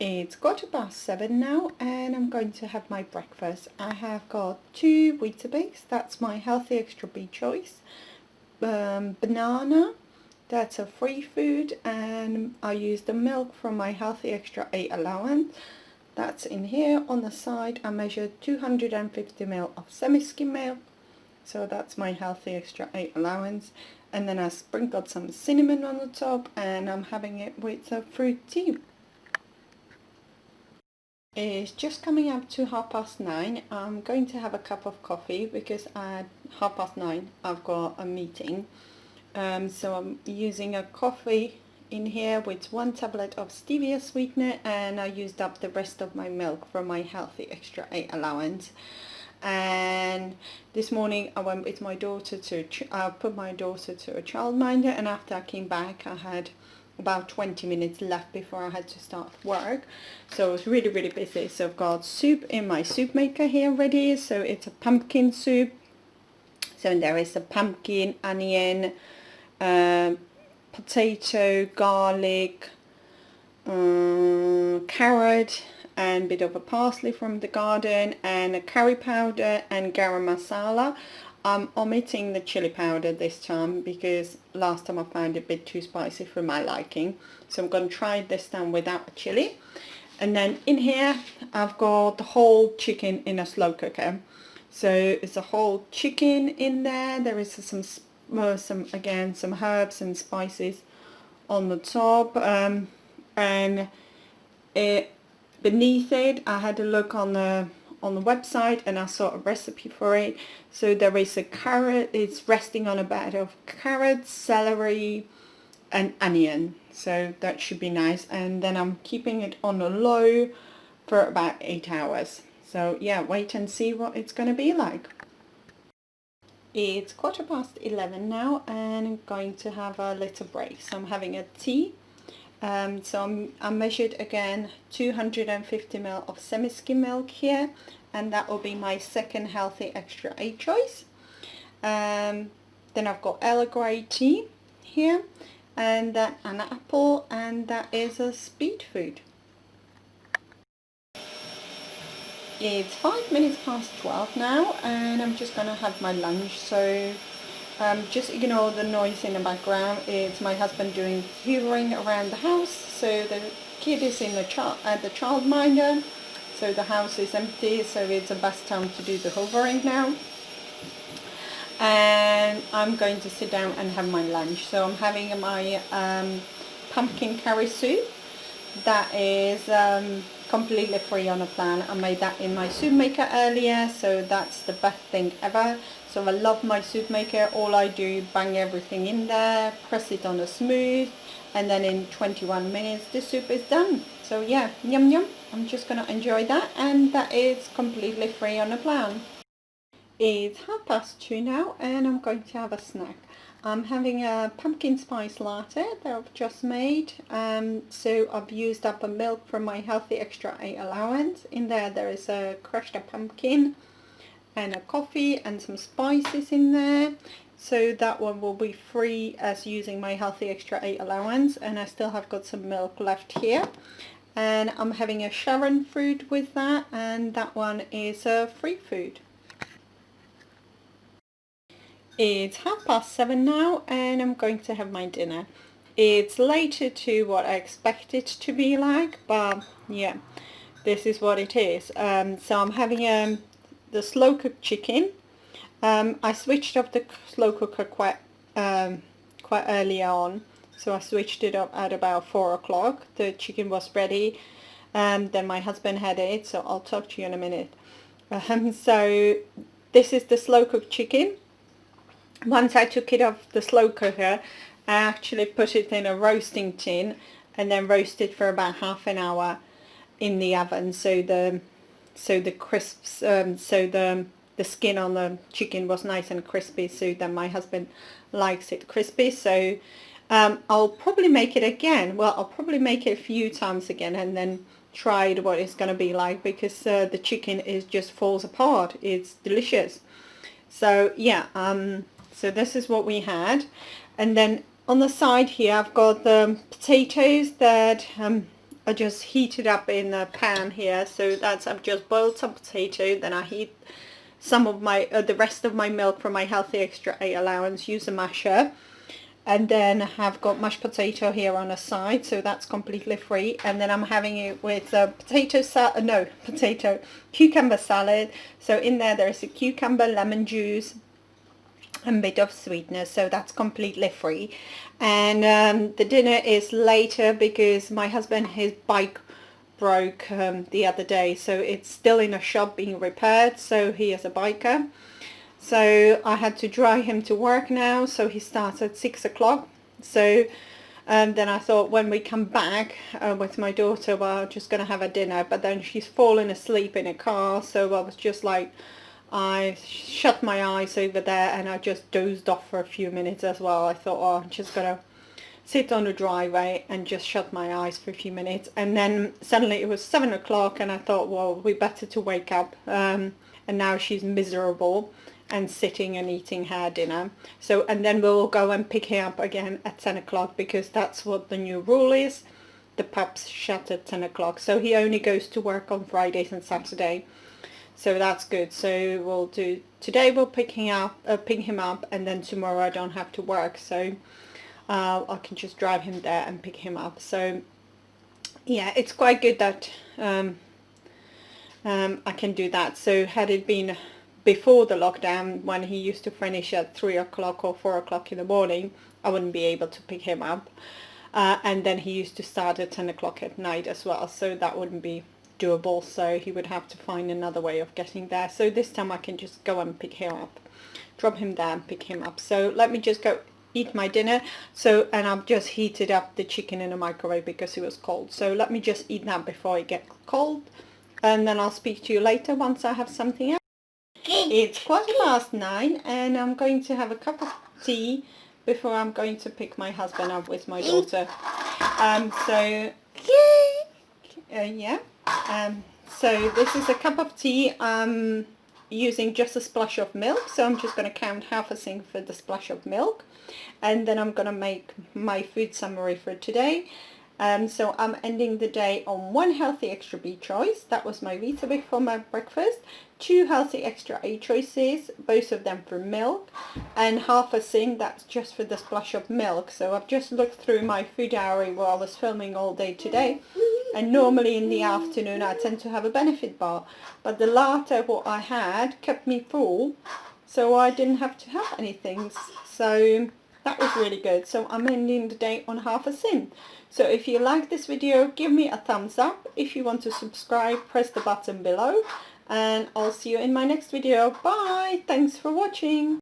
It's 7:15 now and I'm going to have my breakfast. I have got 2 Weetabix, that's my healthy extra B choice, banana, that's a free food, and I use the milk from my healthy extra 8 allowance. That's in here. On the side I measured 250 ml of semi-skim milk, so that's my healthy extra 8 allowance, and then I sprinkled some cinnamon on the top and I'm having it with a fruit tea. It's just coming up to 9:30. I'm going to have a cup of coffee because at 9:30 I've got a meeting. So I'm using a coffee in here with 1 tablet of stevia sweetener, and I used up the rest of my milk from my healthy extra 8 allowance. And this morning I went with my daughter to, I put my daughter to a childminder, and after I came back I had about 20 minutes left before I had to start work, so I was really busy. So I've got soup in my soup maker here ready. So it's a pumpkin soup, so there is a pumpkin, onion, potato, garlic, carrot, and a bit of a parsley from the garden, and a curry powder and garam masala. I'm omitting the chili powder this time because last time I found it a bit too spicy for my liking. So I'm going to try this time without a chili. And then in here I've got the whole chicken in a slow cooker. So it's a whole chicken in there. There is some herbs and spices on the top. And beneath it I had a look on the website and I saw a recipe for it. So there is a carrot, it's resting on a bed of carrots, celery and onion, so that should be nice. And then I'm keeping it on a low for about 8 hours. So yeah, wait and see what it's going to be like. It's 11:15 now and I'm going to have a little break, so I'm having a tea. So I measured again 250 ml of semi-skim milk here, and that will be my second healthy extra 8 choice. Then I've got Earl Grey tea here, and an apple, and that is a speed food. It's 12 now and I'm just going to have my lunch, so just ignore the noise in the background. It's my husband doing hoovering around the house. So the kid is in the childminder, so the house is empty, so it's the best time to do the hoovering now. And I'm going to sit down and have my lunch. So I'm having my pumpkin curry soup. That is completely free on a plan. I made that in my soup maker earlier, so that's the best thing ever. So I love my soup maker. All I do, bang everything in there, press it on a smooth, and then in 21 minutes the soup is done. So yeah, yum yum. I'm just gonna enjoy that, and that is completely free on a plan. It's 2:30 now and I'm going to have a snack. I'm having a pumpkin spice latte that I've just made. So I've used up a milk from my healthy extra 8 allowance. In there is a crushed pumpkin and a coffee and some spices in there. So that one will be free as using my healthy extra 8 allowance, and I still have got some milk left here. And I'm having a Sharon fruit with that, and that one is a free food. It's 7:30 now and I'm going to have my dinner. It's later to what I expect it to be like, but yeah, this is what it is. So I'm having the slow cooked chicken. I switched off the slow cooker quite early on, so I switched it up at about 4 o'clock. The chicken was ready, then my husband had it, so I'll talk to you in a minute. So this is the slow cooked chicken. Once I took it off the slow cooker, I actually put it in a roasting tin and then roasted for about half an hour in the oven, so the crisps, so the skin on the chicken was nice and crispy, so that my husband likes it crispy. So I'll probably make it again. Well, I'll probably make it a few times again and then try what it's going to be like, because the chicken is just falls apart. It's delicious. So yeah, so this is what we had. And then on the side here I've got the potatoes that I just heat it up in a pan here. So that's, I've just boiled some potato, then I heat some of my the rest of my milk from my Healthy Extra 8 allowance, use a masher, and then I've got mashed potato here on the side, so that's completely free. And then I'm having it with cucumber salad. So in there's a cucumber, lemon juice, and a bit of sweetness, so that's completely free. And the dinner is later because my husband, his bike broke the other day, so it's still in a shop being repaired. So he is a biker, so I had to drive him to work now, so he starts at 6 o'clock. So then I thought when we come back with my daughter, well, I'm just gonna have a dinner, but then she's fallen asleep in a car, so I was just like, I shut my eyes over there and I just dozed off for a few minutes as well. I thought, oh, I'm just gonna sit on the driveway and just shut my eyes for a few minutes. And then suddenly it was 7 o'clock and I thought, well, we better to wake up. And now she's miserable and sitting and eating her dinner. So, and then we'll go and pick her up again at 10 o'clock because that's what the new rule is. The pubs shut at 10 o'clock. So he only goes to work on Fridays and Saturday. So that's good. So we'll do, today we'll pick him up, and then tomorrow I don't have to work. So I can just drive him there and pick him up. So yeah, it's quite good that I can do that. So had it been before the lockdown, when he used to finish at 3 o'clock or 4 o'clock in the morning, I wouldn't be able to pick him up. And then he used to start at 10 o'clock at night as well, so that wouldn't be doable. So he would have to find another way of getting there. So this time I can just go and pick him up, drop him there and pick him up. So let me just go eat my dinner. So, and I've just heated up the chicken in the microwave because it was cold. So let me just eat that before it gets cold, and then I'll speak to you later once I have something else. It's 9:15 and I'm going to have a cup of tea before I'm going to pick my husband up with my daughter. So this is a cup of tea. I'm using just a splash of milk, so I'm just going to count half a sink for the splash of milk, and then I'm going to make my food summary for today. So I'm ending the day on 1 Healthy Extra B choice. That was my Weetabix for my breakfast. 2 Healthy Extra A choices, both of them for milk, and half a sink, that's just for the splash of milk. So I've just looked through my food diary while I was filming all day today, and normally in the afternoon I tend to have a Benefit bar, but the latte what I had kept me full, so I didn't have to have anything. So that was really good. So I'm ending the day on half a sink. So if you like this video, give me a thumbs up. If you want to subscribe, press the button below, and I'll see you in my next video. Bye! Thanks for watching.